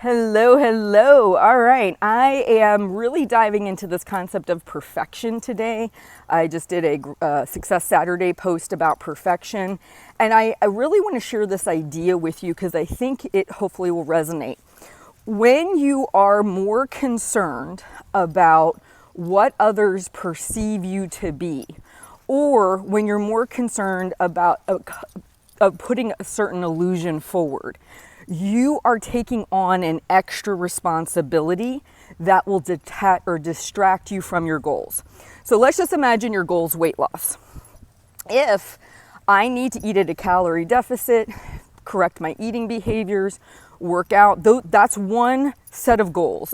Hello, hello. All right. I am really diving into this concept of perfection today. I just did a Success Saturday post about perfection, and I really want to share this idea with you because I think it hopefully will resonate. When you are more concerned about what others perceive you to be, or when you're more concerned about putting a certain illusion forward, you are taking on an extra responsibility that will detach or distract you from your goals. So let's just imagine your goal is weight loss. If I need to eat at a calorie deficit, correct my eating behaviors, work out, that's one set of goals.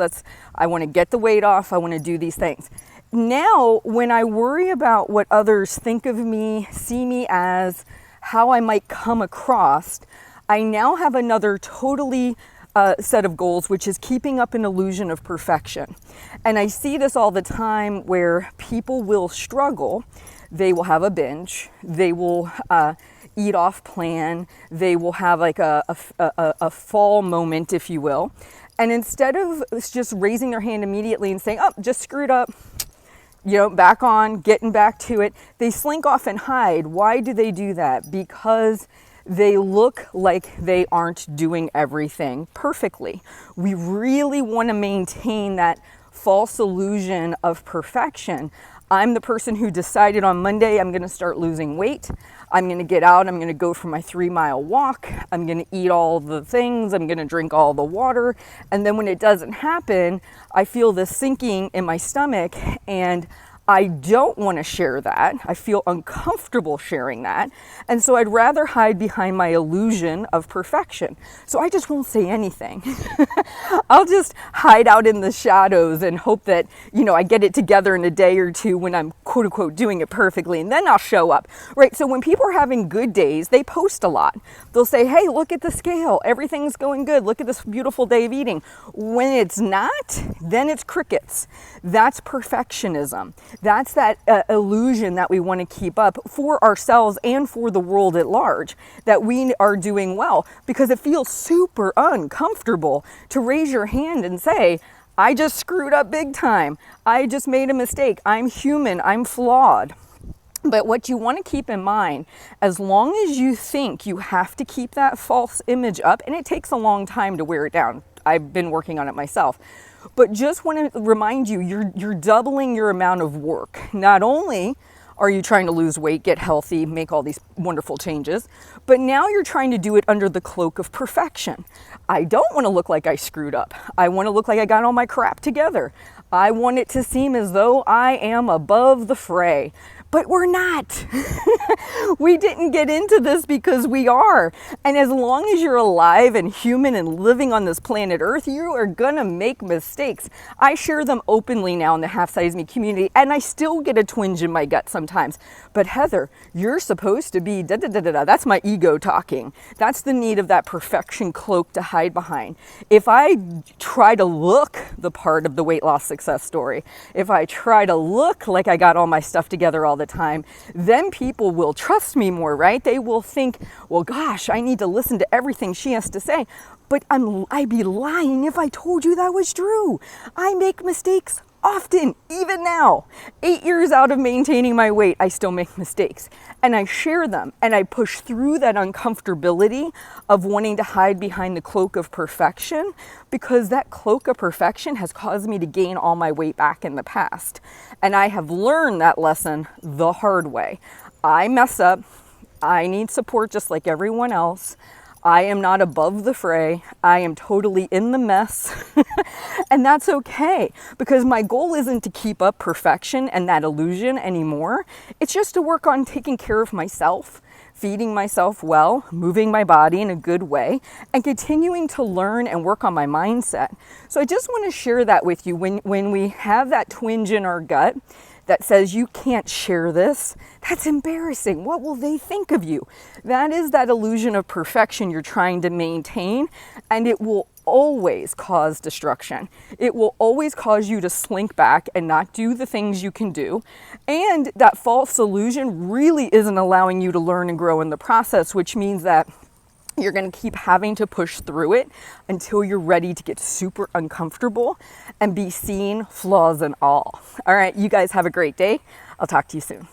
I want to get the weight off, I want to do these things. Now, when I worry about what others think of me, see me as, how I might come across, I now have another totally set of goals, which is keeping up an illusion of perfection. And I see this all the time where people will struggle. They will have a binge. They will eat off plan. They will have like a fall moment, if you will. And instead of just raising their hand immediately and saying, oh, just screwed up, back on, getting back to it, they slink off and hide. Why do they do that? Because they look like they aren't doing everything perfectly. We really want to maintain that false illusion of perfection. I'm the person who decided on Monday I'm going to start losing weight. I'm going to get out. I'm going to go for my 3-mile walk. I'm going to eat all the things. I'm going to drink all the water. And then when it doesn't happen, I feel this sinking in my stomach, and I don't want to share that. I feel uncomfortable sharing that. And so I'd rather hide behind my illusion of perfection. So I just won't say anything. I'll just hide out in the shadows and hope that, I get it together in a day or two when I'm quote unquote doing it perfectly, and then I'll show up, right? So when people are having good days, they post a lot. They'll say, hey, look at the scale. Everything's going good. Look at this beautiful day of eating. When it's not, then it's crickets. That's perfectionism. That's that illusion that we want to keep up for ourselves and for the world at large, that we are doing well, because it feels super uncomfortable to raise your hand and say, I just screwed up big time. I just made a mistake. I'm human. I'm flawed. But what you want to keep in mind, as long as you think you have to keep that false image up, and it takes a long time to wear it down. I've been working on it myself. But just want to remind you, you're doubling your amount of work. Not only are you trying to lose weight, get healthy, make all these wonderful changes, but now you're trying to do it under the cloak of perfection. I don't want to look like I screwed up. I want to look like I got all my crap together. I want it to seem as though I am above the fray. But we're not. We didn't get into this because we are. And as long as you're alive and human and living on this planet Earth, you are gonna make mistakes. I share them openly now in the Half Size Me community, and I still get a twinge in my gut sometimes. But Heather, you're supposed to be da-da-da-da-da. That's my ego talking. That's the need of that perfection cloak to hide behind. If I try to look the part of the weight loss success story, if I try to look like I got all my stuff together all the time, then people will trust me more, right? They will think, well, gosh, I need to listen to everything she has to say. But I'd be lying if I told you that was true. I make mistakes often, even now. 8 years out of maintaining my weight, I still make mistakes. And I share them, and I push through that uncomfortability of wanting to hide behind the cloak of perfection, because that cloak of perfection has caused me to gain all my weight back in the past. And I have learned that lesson the hard way. I mess up. I need support just like everyone else. I am not above the fray. I am totally in the mess. And that's okay, because my goal isn't to keep up perfection and that illusion anymore. It's just to work on taking care of myself, feeding myself well, moving my body in a good way, and continuing to learn and work on my mindset. So I just want to share that with you. When we have that twinge in our gut that says you can't share this, that's embarrassing. What will they think of you? That is that illusion of perfection you're trying to maintain, and it will always cause destruction. It will always cause you to slink back and not do the things you can do. And that false illusion really isn't allowing you to learn and grow in the process, which means that You're going to keep having to push through it until you're ready to get super uncomfortable and be seen, flaws and all. All right, you guys have a great day. I'll talk to you soon.